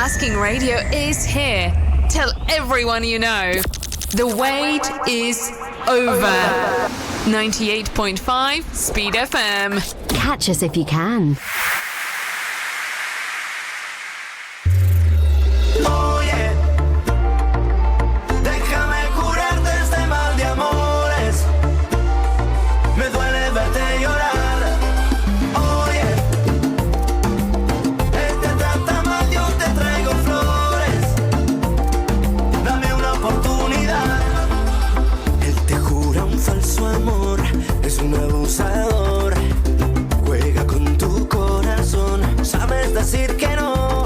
Asking Radio is here. Tell everyone you know. The wait is over. 98.5 Speed FM. Catch us if you can. Juega con tu corazón, sabes decir que no.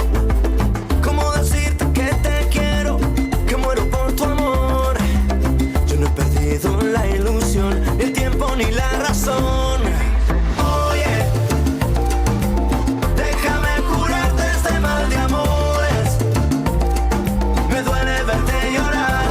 ¿Cómo decirte que te quiero? Que muero por tu amor. Yo no he perdido la ilusión, ni el tiempo ni la razón. Oye, déjame curarte este mal de amores. Me duele verte llorar.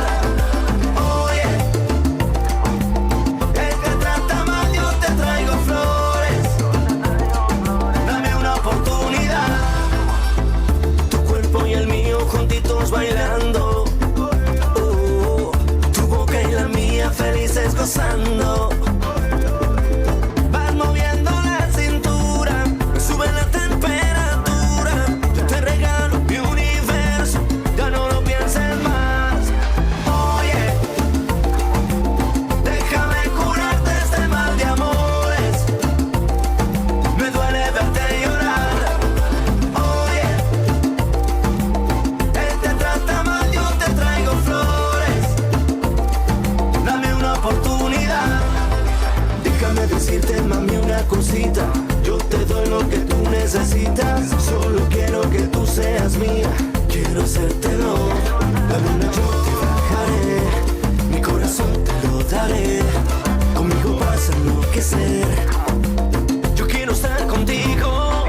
Bailando, tu boca y la mía felices gozando. Vas moviendo la cintura, me sube la temperatura. Yo te regalo mi universo, ya no lo pienses más. Oye, déjame curarte este mal de amores. Me duele verte llorar. Decirte, mami, una cosita. Yo te doy lo que tú necesitas. Solo quiero que tú seas mía. Quiero hacértelo. La luna yo te bajaré. Mi corazón te lo daré. Conmigo vas a enloquecer. Yo quiero estar contigo.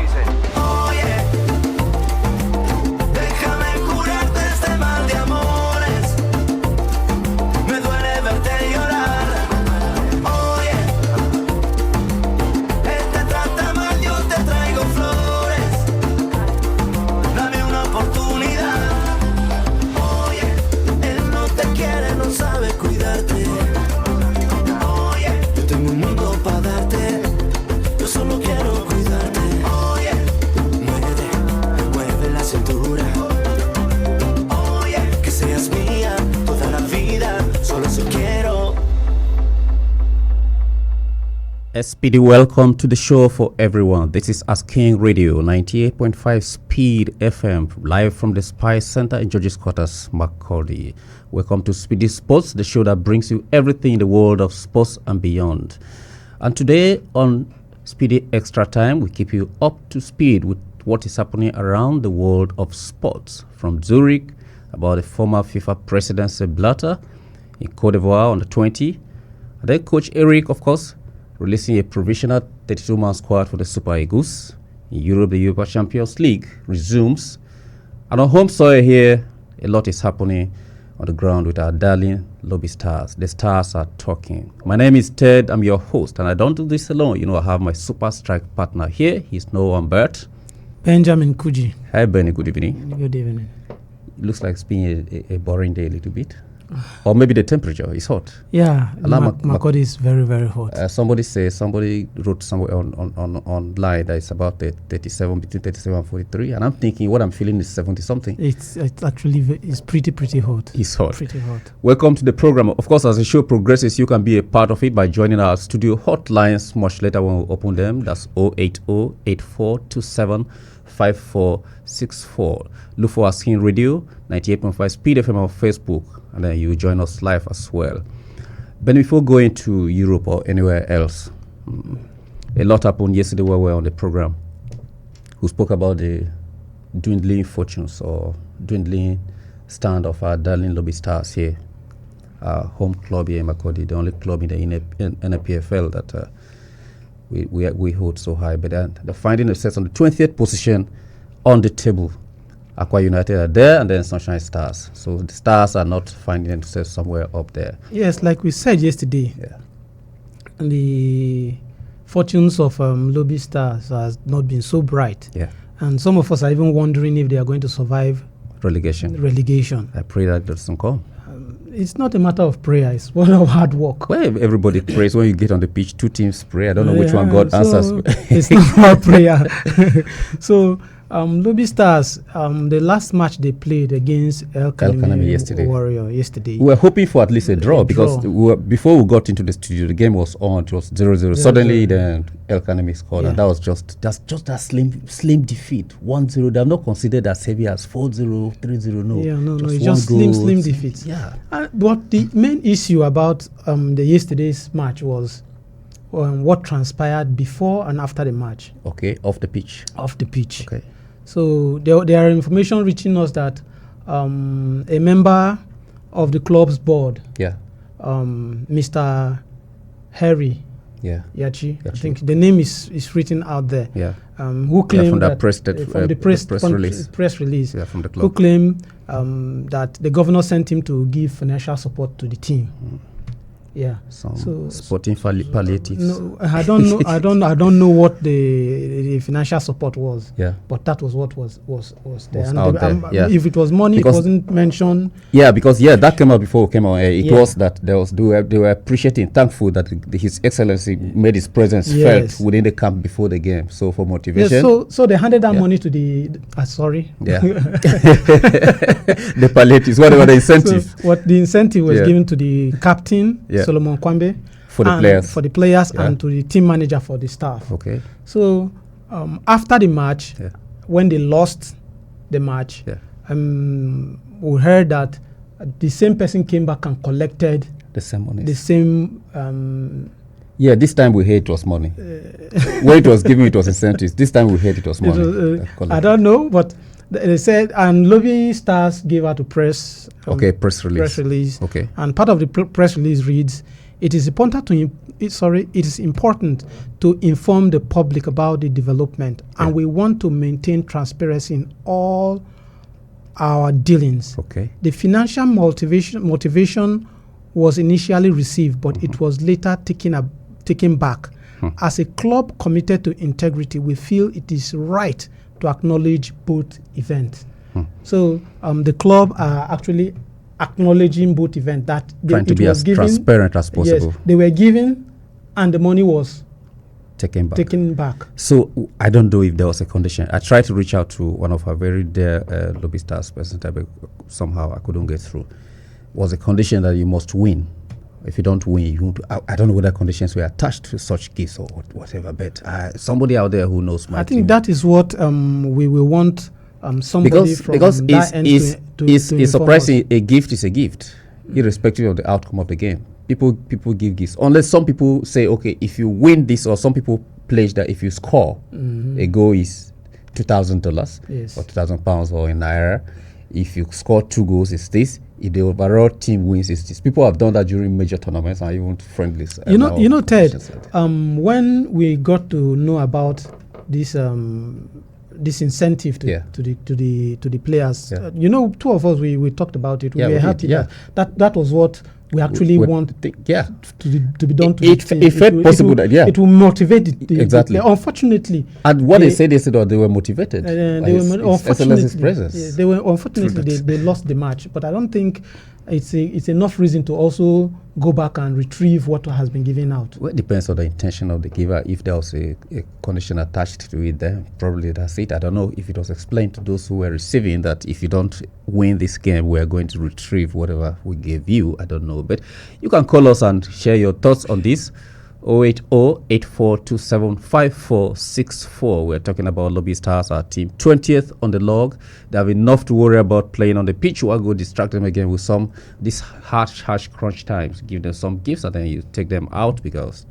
SPEEdy, welcome to the show for everyone. This is Asking Radio, 98.5 Speed FM, live from the Spice Center in George's Quarters, Macaulay. Welcome to SPEEDy Sports, the show that brings you everything in the world of sports and beyond. And today on Speedy Extra Time, we keep you up to speed with what is happening around the world of sports. From Zurich, about the former FIFA president Sepp Blatter in Cote d'Ivoire on the 20th. And then Coach Eric, of course, releasing a provisional 32-man squad for the Super Eagles. In Europe, the UEFA Champions League resumes. And on home soil here, a lot is happening on the ground with our darling lobby stars. The stars are talking. My name is Ted. I'm your host, and I don't do this alone. You know, I have my super strike partner here. He's no one but Benjamin Kuji. Hi, Benny. Good evening. Good evening. It looks like it's been a boring day a little bit. Or maybe the temperature is hot. Yeah, Macaulay is very, very hot. Somebody wrote somewhere online that it's about the 37, between 37 and 43, and I'm thinking what I'm feeling is 70 something. It's actually it's pretty hot. It's hot. Pretty hot. Welcome to the program. Of course, as the show progresses, you can be a part of it by joining our studio hotlines much later when we open them. That's 080-8427-5464. Look for Asking Radio, 98.5 Speed FM on Facebook, and then you join us live as well. But before going to Europe or anywhere else, a lot happened yesterday while we were on the program. We spoke about the dwindling fortunes or dwindling stand of our darling lobby stars here. Our home club here in Macaulay, the only club in the NPFL that we hold so high. But they're finding themselves on the 20th position on the table. Aqua United are there, and then Sunshine Stars. So the Stars are not finding themselves somewhere up there. Yes, like we said yesterday, the fortunes of Lobby Stars has not been so bright. Yeah. And some of us are even wondering if they are going to survive relegation. I pray that doesn't come. It's not a matter of prayer, it's one of hard work. Well, everybody prays when you get on the pitch. Two teams pray. I don't know which one God answers. It's not about prayer. So, Lobby Stars, the last match they played against El Kanemi Warrior yesterday. We were hoping for at least a draw because before we got into the studio, the game was on. It was 0-0. Suddenly, then El Kanemi scored, and that was just a slim defeat. 1-0. They are not considered as heavy as 4-0, 3-0. No. Yeah, no. It's just slim defeat. Yeah. But the main issue about the yesterday's match was what transpired before and after the match. Okay, off the pitch. Okay. So there are information reaching us that a member of the club's board, Mr. Harry Yachi, I think the name is written out there, who claimed from that from the press release, from the club, who claimed that the governor sent him to give financial support to the team. So sporting palliatives. No, I don't know. I don't know what the financial support was. But that was what was there. If it was money, because it wasn't mentioned. Because that came out before we came on air. It was that they were appreciating, thankful that His Excellency made his presence felt within the camp before the game. So for motivation. So they handed that money to the. Sorry. The palliatives, whatever the incentive. So what the incentive was given to the captain. Solomon Kwambe for the players and to the team manager for the staff. Okay. So after the match, when they lost the match, we heard that the same person came back and collected the same money. This time we heard it was money. When it was given, it was incentives. This time we heard it was money. I don't know, but they said, and Lobby Stars gave out a press release. Okay. And part of the press release reads, it is important to inform the public about the development, and we want to maintain transparency in all our dealings. Okay. The financial motivation was initially received, but it was later taken back. As a club committed to integrity, we feel it is right to acknowledge both events. So the club are actually acknowledging both events. That trying to be as transparent as possible. Yes, they were given, and the money was taken back. So I don't know if there was a condition. I tried to reach out to one of our very dear Lobby Stars president, but somehow I couldn't get through. Was a condition that you must win. If you don't win, you won't. I don't know whether conditions were attached to such gifts or whatever, but somebody out there who knows my team. think that is what we will want somebody because it's surprising. A gift is a gift, irrespective of the outcome of the game. People give gifts, unless some people say, okay, if you win this, or some people pledge that if you score, a goal is $2,000 or £2,000 or in naira. If you score 2 goals, it's this. If the overall team wins, it's this. People have done that during major tournaments and even friendlies. You know, Ted. When we got to know about this incentive to the players, 2 of us we talked about it. We were happy that was what we actually want to be done to it. If it possible, it will motivate exactly. Unfortunately, and what they said they were motivated. They were unfortunately they lost the match, but I don't think it's enough reason to also go back and retrieve what has been given out. Well, it depends on the intention of the giver. If there was a condition attached to it, then probably that's it. I don't know if it was explained to those who were receiving that if you don't win this game, we're going to retrieve whatever we gave you. I don't know. But you can call us and share your thoughts on this. 080-8427-5464. We're talking about Lobby Stars, our team 20th on the log. They have enough to worry about playing on the pitch. We'll go distract them again with these harsh crunch times. Give them some gifts and then you take them out because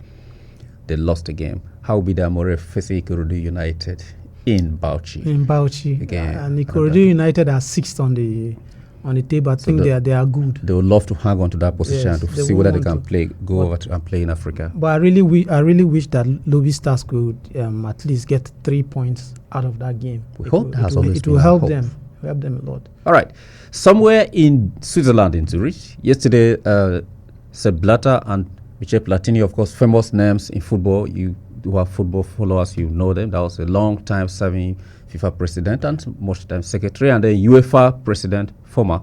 they lost the game. How will be the Amore facing Ikorodu United in Bauchi? Again. And Ikorodu United are 6th on the table. I think they are good. They would love to hang on to that position to see whether they can go over and play in Africa. But I really wish that Lobby Stars could at least get 3 points out of that game. We hope that has always it will help them. Help them a lot. All right. Somewhere in Switzerland, in Zurich, yesterday, Sepp Blatter and Michel Platini, of course, famous names in football. You who are football followers, you know them. That was a long time serving FIFA president and most times secretary, and then UEFA president, former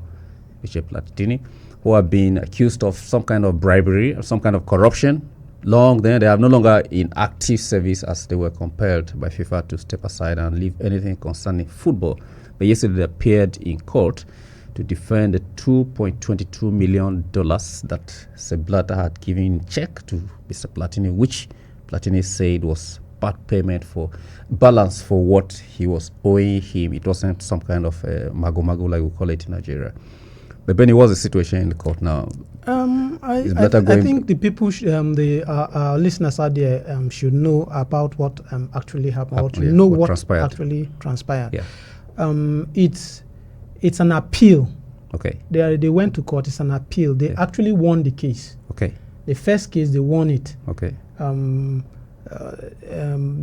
Michel Platini, who have been accused of some kind of bribery or some kind of corruption. Long then, they are no longer in active service as they were compelled by FIFA to step aside and leave anything concerning football. But yesterday they appeared in court to defend the $2.22 million that Sepp Blatter had given in check to Mr. Platini, which Platini said was part payment for balance for what he was owing him. It wasn't some kind of mago-mago like we call it in Nigeria. But Benny, what's the situation in the court now? I think the people, our listeners out there should know about what actually happened, or to know what actually transpired. Yeah. It's an appeal. Okay. They went to court. It's an appeal. They actually won the case. Okay. The first case, they won it. Okay.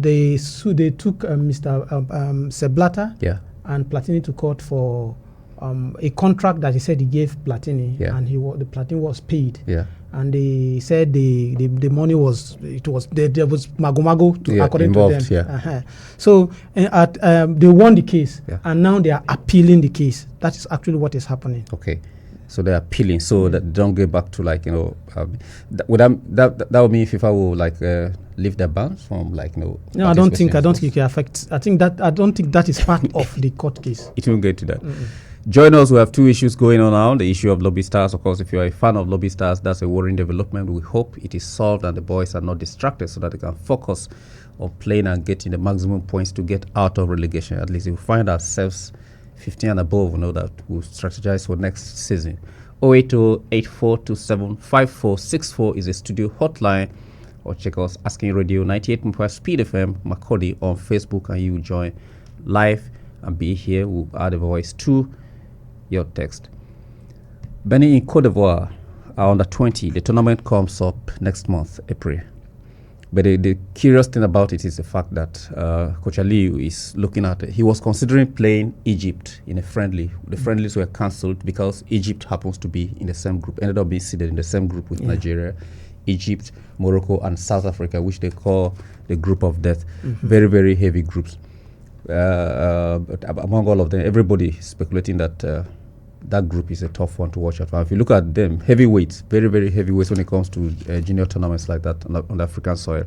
They took Mr. Sepp Blatter and Platini to court for a contract that he said he gave Platini, and the Platini was paid. Yeah. And they said the money was there was mago according involved, to them. So they won the case, and now they are appealing the case. That is actually what is happening. Okay. So they're appealing, so that they don't get back to that would mean FIFA will lift their bans from No, I don't think it can affect. I don't think that is part of the court case. It won't get to that. Join us. We have two issues going on now. The issue of Lobby Stars, of course. If you're a fan of Lobby Stars, that's a worrying development. We hope it is solved and the boys are not distracted so that they can focus on playing and getting the maximum points to get out of relegation. At least if we find ourselves 15 and above, we know that we'll strategize for next season. 080-8427-5464 is a studio hotline, or check us Asking Radio 98.5 Speed FM Macaulay on Facebook, and you will join live and be here. We'll add a voice to your text. Benny, in Cote d'Ivoire are under 20. The tournament comes up next month, April. But the curious thing about it is the fact that Coach Aliou is looking at he was considering playing Egypt in a friendly. The friendlies were cancelled because Egypt happens to be in the same group, ended up being seated in the same group with Nigeria, Egypt, Morocco, and South Africa, which they call the group of death. Very, very heavy groups. But among all of them, everybody is speculating that that group is a tough one to watch out for. If you look at them, heavyweights, very, very heavyweights when it comes to junior tournaments like that on the African soil.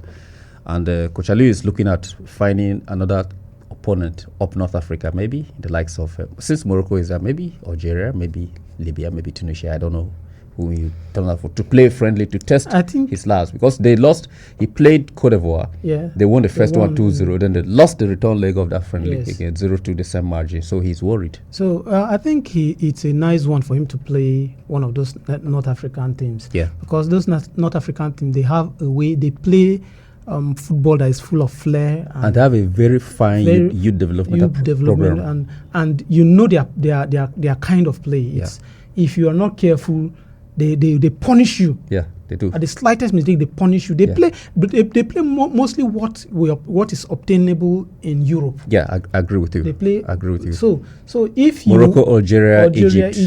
And Coach Aliou is looking at finding another opponent up North Africa, maybe the likes of, since Morocco is there, maybe Algeria, maybe Libya, maybe Tunisia, I don't know who he turned out for, to play friendly, to test his last, because they lost. He played Cote d'Ivoire. Yeah, they won the first one 2-0. Then they lost the return leg of that friendly again 0-2, the same margin. So he's worried. So I think it's a nice one for him to play one of those North African teams. Yeah, because those North African teams, they have a way they play football that is full of flair, and they have a very fine youth development program. And you know their kind of play. It's if you are not careful, they punish you. Yeah, they do. At the slightest mistake, they punish you. They play, but they play mostly what is obtainable in Europe. Yeah, I agree with you. They play. I agree with you. So if Morocco, Algeria, Egypt,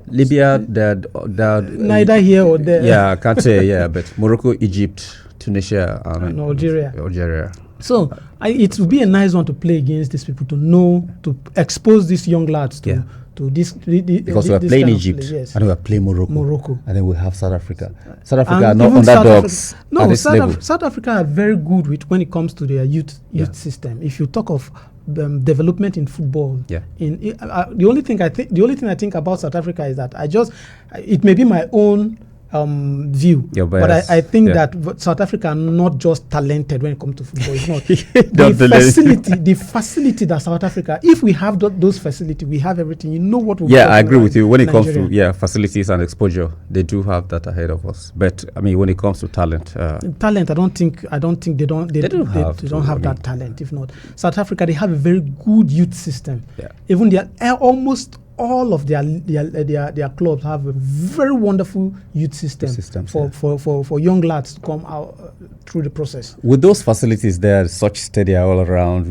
Libya, they're neither here or there. Yeah, I can't say. Yeah, but Morocco, Egypt, Tunisia, and Algeria. So it would be a nice one to play against these people, to expose these young lads to this. Because we are playing Egypt, and we are playing Morocco, and then we have South Africa. South Africa are not underdogs. South Africa are very good when it comes to their youth system. If you talk of development in football, the only thing I think about South Africa is that it may be my own view, but I think that South Africa are not just talented when it comes to football. It's not the facility that South Africa. If we have those facilities, we have everything. You know what? I agree with you. When it comes to facilities and exposure, they do have that ahead of us. But I mean, when it comes to talent, I don't think they don't have that talent. If not, South Africa, they have a very good youth system. Yeah. Even almost all of their clubs have a very wonderful youth system for young lads to come out through the process. With those facilities there, such stadia all around,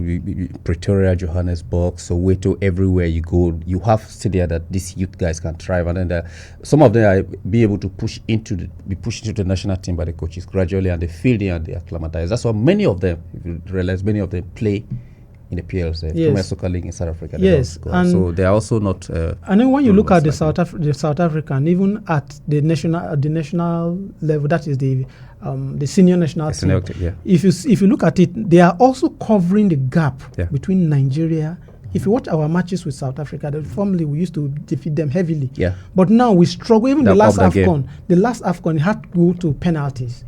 Pretoria, Johannesburg, Soweto, everywhere you go, you have stadia that these youth guys can thrive, and then some of them are be able to be pushed into the national team by the coaches gradually, and they feel it and they acclimatize. That's why many of them, if you realize, many of them play in the PLC, Premier Soccer League in South Africa. Yes, and so they are also not. And then when you look at the South African, even at the national level, that is the senior national team. If you look at it, they are also covering the gap between Nigeria. If you watch our matches with South Africa, formerly we used to defeat them heavily. Yeah. But now we struggle. Even the last AFCON had to go to penalties.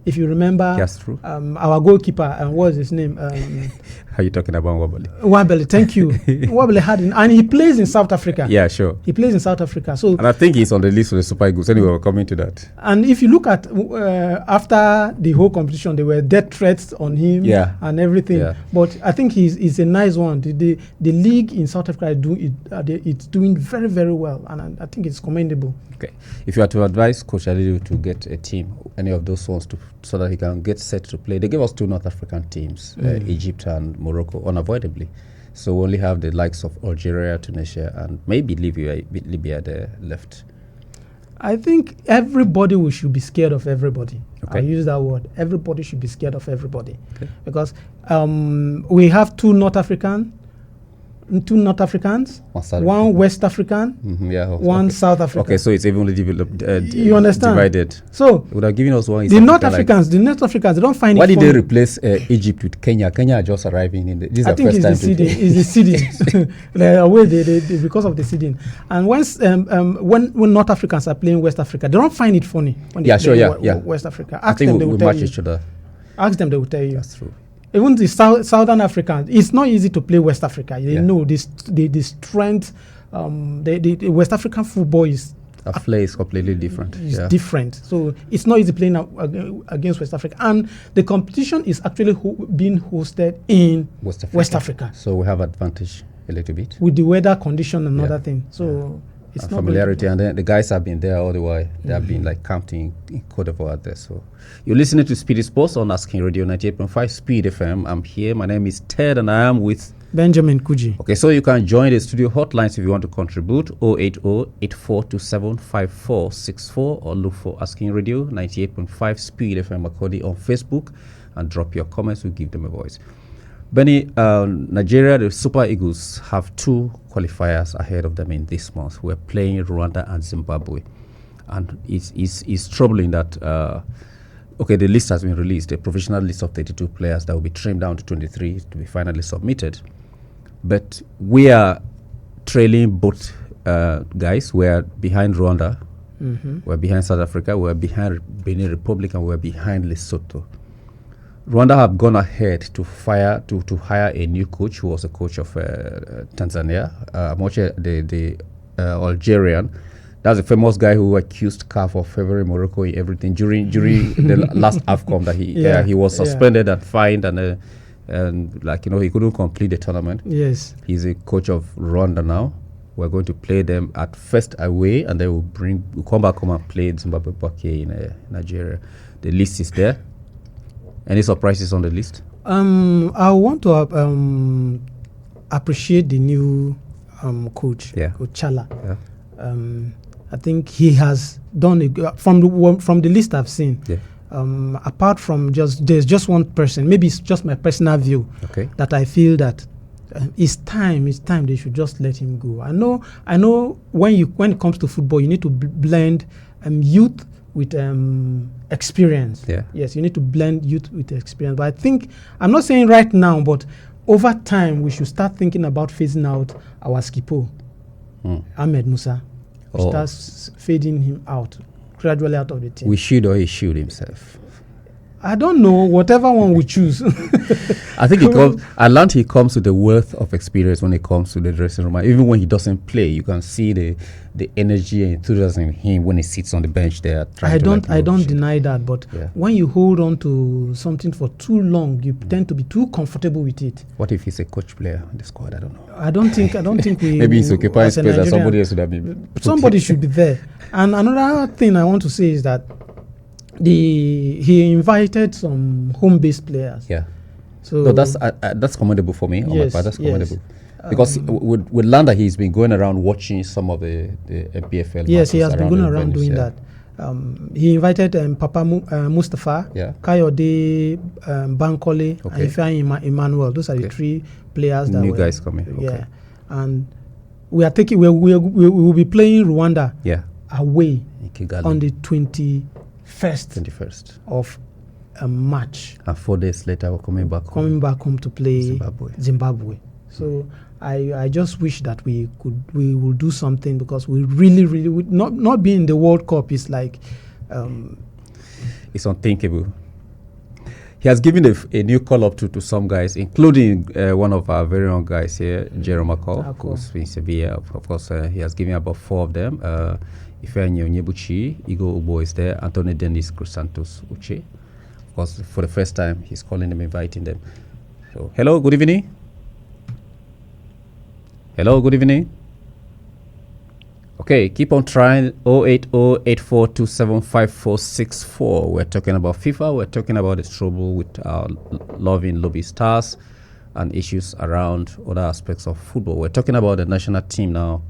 If you remember, that's true. Our goalkeeper, what was his name? How are you talking about Wabali? Wabali, thank you. Wabali had it, and he plays in South Africa. Yeah, sure. He plays in South Africa. So, and I think he's on the list for the Super Eagles. Anyway, we're coming to that. And if you look at after the whole competition, there were death threats on him and everything. Yeah. But I think he's a nice one. The league in South Africa it's doing very, very well, and I think it's commendable. Okay. If you are to advise Coach Alidu to get a team, any of those ones, so that he can get set to play, they gave us two North African teams, Egypt and Morocco, unavoidably. So we only have the likes of Algeria, Tunisia, and maybe Libya there left. I think everybody should be scared of everybody. Okay. I use that word. Everybody should be scared of everybody. Okay. Because we have two North Africans, one West African, one South African. Okay, so it's evenly developed. You understand? Divided. So it would have given us one. The North Africans, they don't find why it. Why did they replace Egypt with Kenya? Kenya are just arriving in the. This I think it's the seeding. Because of the seeding. And when North Africans are playing West Africa, they don't find it funny when they play West Africa. Ask them, they will tell you. Each other. Ask them, they will tell you. That's true. Even the Southern Africans, it's not easy to play West Africa. They know the strength. The West African football is play is completely different. It's different, so it's not easy playing against West Africa. And the competition is actually being hosted in West Africa. So we have advantage a little bit with the weather condition and other thing. So. It's not familiarity, and then the guys have been there all the while. They have been like counting in Cote d'Ivoire there. So you're listening to Speedy Sports on Asking Radio 98.5 Speed FM. I'm here. My name is Ted, and I am with Benjamin Kuji. Okay, so you can join the studio hotlines if you want to contribute. 080-8427-5464, or look for Asking Radio 98.5 Speed FM Makodi on Facebook and drop your comments. We'll give them a voice. Benny, Nigeria, the Super Eagles have two qualifiers ahead of them in this month. We're playing Rwanda and Zimbabwe. And it's troubling that, the list has been released, a professional list of 32 players that will be trimmed down to 23 to be finally submitted. But we are trailing both guys. We're behind Rwanda, we're behind South Africa, we're behind Benin Republic, and we're behind Lesotho. Rwanda have gone ahead to hire a new coach who was a coach of Tanzania, the Algerian. That's a famous guy who accused CAF of favoring Morocco in everything during the last AFCON that he was suspended and fined and he couldn't complete the tournament. Yes, he's a coach of Rwanda now. We're going to play them at first away, and then we'll come back home and play Zimbabwe back here in Nigeria. The list is there. Any surprises on the list? I want to appreciate the new coach, Coach Chala. Yeah. I think he has done from the list I've seen. Yeah. Apart from there's just one person. Maybe it's just my personal view. Okay. That I feel that it's time. They should just let him go. I know. When it comes to football, you need to blend youth with experience. Yeah. Yes, you need to blend youth with experience. But I think, I'm not saying right now, but over time, we should start thinking about phasing out our skipper, Ahmed Musa. Start fading him out, gradually out of the team. We should, or he should himself? I don't know. Whatever one we choose. I think I learned he comes with a wealth of experience when it comes to the dressing room. Even when he doesn't play, you can see the energy and enthusiasm in him when he sits on the bench there. I don't deny that, but when you hold on to something for too long, you tend to be too comfortable with it. What if he's a coach player in the squad? I don't know. I don't think we. Maybe he's occupying space and somebody else would have been. Somebody should be there. And another thing I want to say is that he invited some home-based players. Yeah. So no, that's commendable for me. Yes, that's commendable. Because with Landa, he's been going around watching some of the MPFL. Yes, he has been going around doing that. He invited Papa Mustafa, Kayode Bankole, and Ifeanyi Emmanuel. Those are the three players that new guys coming. Yeah, and we will be playing Rwanda. Away on the 21st of March. And 4 days later, we're coming back home to play Zimbabwe. So I just wish that we will do something, because we really would not be in the World Cup is like it's unthinkable. He has given a new call up to some guys, including one of our very own guys here, Jerome McCall, who's in Sevilla. Of course, he has given about 4 of them. Ifeanyi Onyebuchi, Igor Ubo is there, Anthony Dennis Crusantos Uche. Of course, for the first time, he's calling them, inviting them. So, hello, good evening. Hello, good evening. Okay, keep on trying. 08084275464. We're talking about FIFA. We're talking about the trouble with our loving lobby stars and issues around other aspects of football. We're talking about the national team now.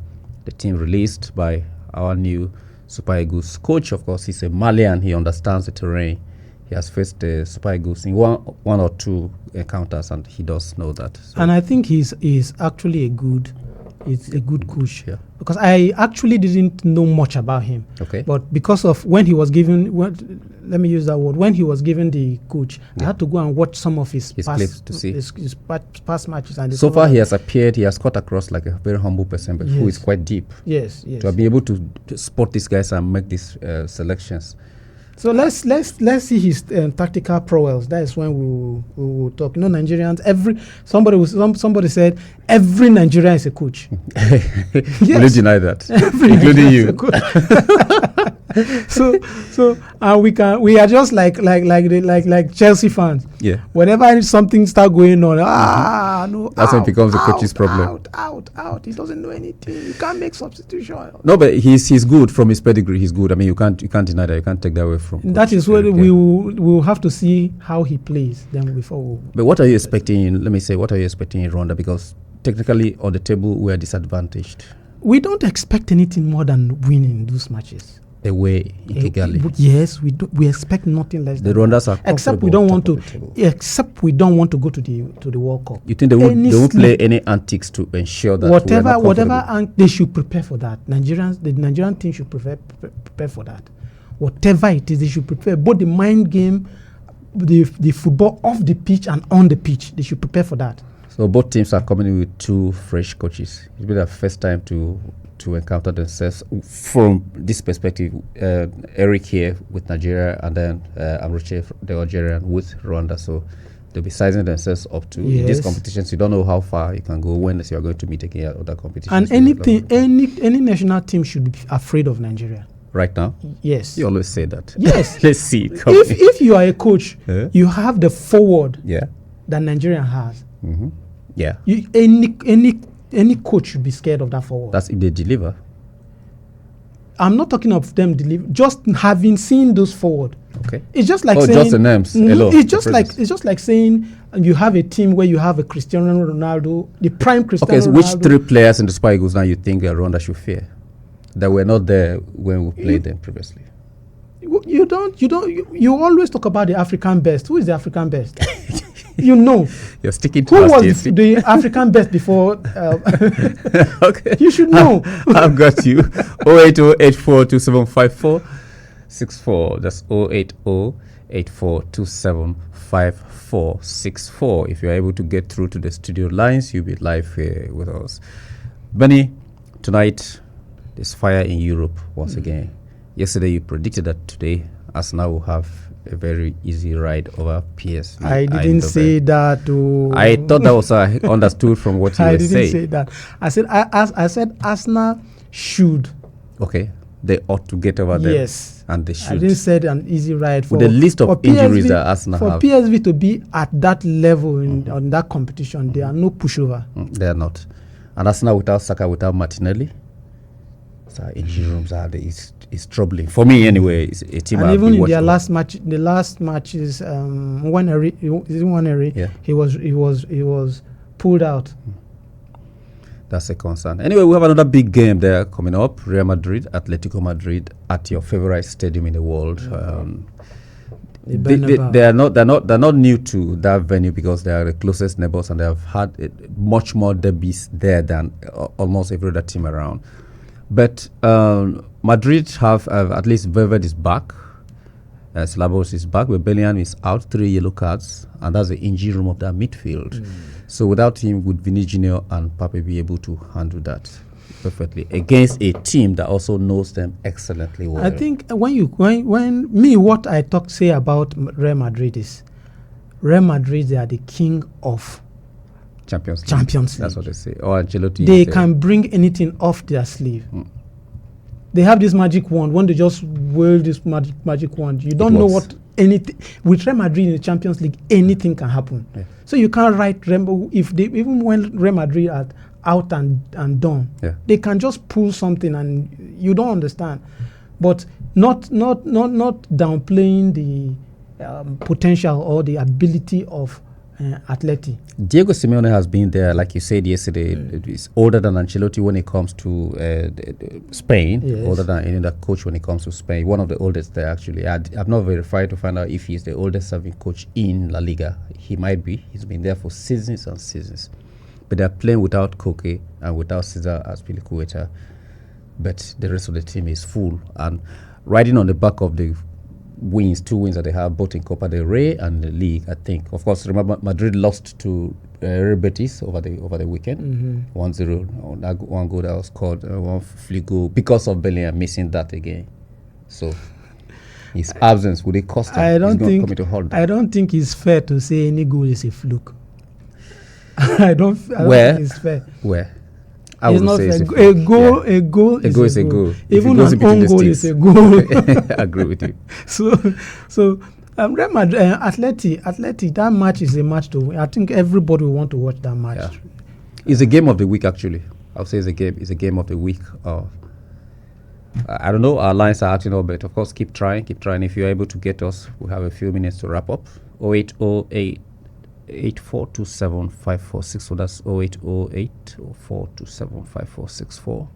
The team released by our new Super Eagles coach. Of course, he's a Malian. He understands the terrain. He has faced the Super Eagles in one or two encounters, and he does know that. So. And I think he's actually a good coach. Yeah. Because I actually didn't know much about him. Okay. But because of when he was given, let me use that word, when he was given the coach, I had to go and watch some of his past clips to see his past matches. And so far, he has appeared. He has cut across like a very humble person, but who is quite deep. Yes. To be able to spot these guys and make these selections. So let's see his tactical prowess. That is when we will talk. You know, Nigerians. Somebody said every Nigerian is a coach. Yes. Will you deny that? Including you. So we are just like Chelsea fans. Yeah. Whenever something start going on, no. That's when it becomes the coach's problem. Out. He doesn't know anything. You can't make substitution. No, but he's good from his pedigree. He's good. I mean, you can't deny that. You can't take that away from. That is where we will have to see how he plays then before. But what are you expecting? Let me say, what are you expecting in Rwanda? Because technically, on the table, we are disadvantaged. We don't expect anything more than winning those matches. Away in Kigali. Yes, we do. We expect nothing less. The Rwandans are except we don't want to. Except we don't want to go to the World Cup. You think they won't play any antics to ensure that whatever they should prepare for that. The Nigerian team should prepare for that. Whatever it is, they should prepare both the mind game, the football off the pitch and on the pitch. They should prepare for that. So both teams are coming in with 2 fresh coaches. It'll be their first time to encounter themselves from this perspective. Eric here with Nigeria, and then Amruche, the Algerian, with Rwanda. So they'll be sizing themselves up to these competitions. You don't know how far you can go when you are going to meet again at other competitions. And any national team should be afraid of Nigeria. Right now? Yes. You always say that. Yes. Let's see. If you are a coach, you have the forward that Nigeria has. Mm-hmm. Yeah. Any coach should be scared of that forward. That's if they deliver. I'm not talking of them deliver. Just having seen those forward. Okay. It's just like saying. Just the names. It's just like saying you have a team where you have a Cristiano Ronaldo, the prime Cristiano Ronaldo. Okay. So which 3 players in the Super Eagles now you think Rwanda should fear that were not there when we played them previously? You always talk about the African best. Who is the African best? You know. You're sticking to who was the African best before? Okay. You should know. I've got you. 08084275464. That's 08084275464. If you're able to get through to the studio lines, you'll be live here with us. Benny, tonight there's fire in Europe once again. Yesterday you predicted that today, Arsenal will have a very easy ride over PSV. I didn't say that. I thought that was understood from what you were saying. I didn't say that. I said Arsenal should. Okay, they ought to get over there. Yes, and they should. I didn't say an easy ride for with the list of injuries PSV, that Arsenal for have. PSV to be at that level on that competition. They are no pushover. They are not. And Arsenal without Saka, without Martinelli, so injury rooms is troubling for me anyway. It's a team. And I've even been in their watching. the last matches, Waneri, Yeah. he was pulled out. That's a concern. Anyway, we have another big game there coming up. Real Madrid, Atletico Madrid at your favorite stadium in the world. They're not new to that venue because they are the closest neighbors and they have had much more derbies there than almost every other team around. But Madrid have at least Valverde is back. Slabos is back, but Bellingham is out, 3 yellow cards, and that's the injury room of that midfield. So without him, would Vinny Jr. and Pape be able to handle that perfectly against a team that also knows them excellently well? I think what I say about Real Madrid is Real Madrid, they are the king of Champions League. That's what they say. Or Ancelotti. They can bring anything off their sleeve. They have this magic wand. When they just wield this magic wand, you don't know what anything. With Real Madrid in the Champions League, anything can happen. Yeah. So you can't write even when Real Madrid are out and done, they can just pull something and you don't understand. But not downplaying the potential or the ability of Atleti. Diego Simeone has been there, like you said yesterday. He's older than Ancelotti when it comes to Spain, older than any other coach when it comes to Spain. One of the oldest there, actually. I've not verified to find out if he's the oldest serving coach in La Liga. He might be. He's been there for seasons and seasons. But they're playing without Koke and without Cesar Azpilicueta. But the rest of the team is full. And riding on the back of the 2 wins that they have, both in Copa del Rey and the league, I think. Of course, remember Madrid lost to Real Betis over the weekend, 1-0. That one goal that was scored, one free goal because of Bellingham missing that again. So his absence would it cost him? I don't think it's fair to say any goal is a fluke. I don't think it's fair. Where? It's not fair. A goal is a goal. Even an own goal is a goal. I agree with you. So Real Madrid, Atleti, that match is a match to win. I think everybody will want to watch that match. Yeah. It's a game of the week, actually. I'll say it's a game of the week. I don't know. Our lines are acting all, but of course, keep trying. If you're able to get us, we have a few minutes to wrap up. 0808 8427-546. So that's 0808 427-5464.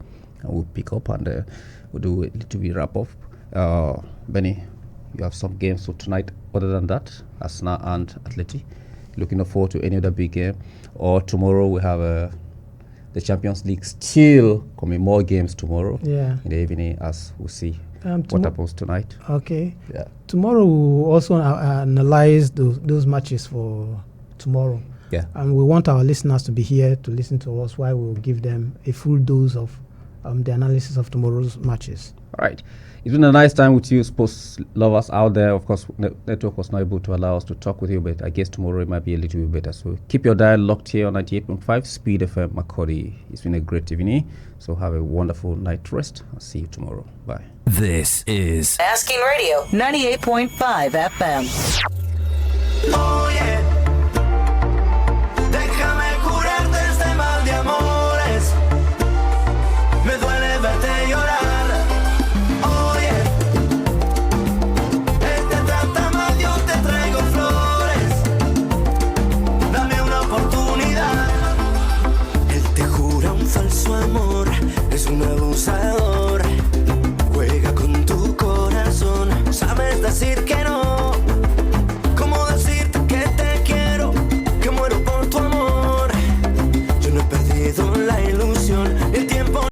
And we'll pick up and we'll do a little bit wrap up. Benny, you have some games for tonight. Other than that, Arsenal and Atleti. Looking forward to any other big game. Or tomorrow we have the Champions League still coming. More games tomorrow in the evening as we'll see what happens tonight. Okay. Yeah. Tomorrow we'll also analyze those matches for tomorrow. Yeah. And we want our listeners to be here to listen to us while we'll give them a full dose of the analysis of tomorrow's matches. All right. It's been a nice time with you, sports lovers out there. Of course, network was not able to allow us to talk with you, but I guess tomorrow it might be a little bit better. So keep your dial locked here on 98.5 Speed FM Makurdi. It's been a great evening. So have a wonderful night rest. I'll see you tomorrow. Bye. This is Asking Radio 98.5 FM.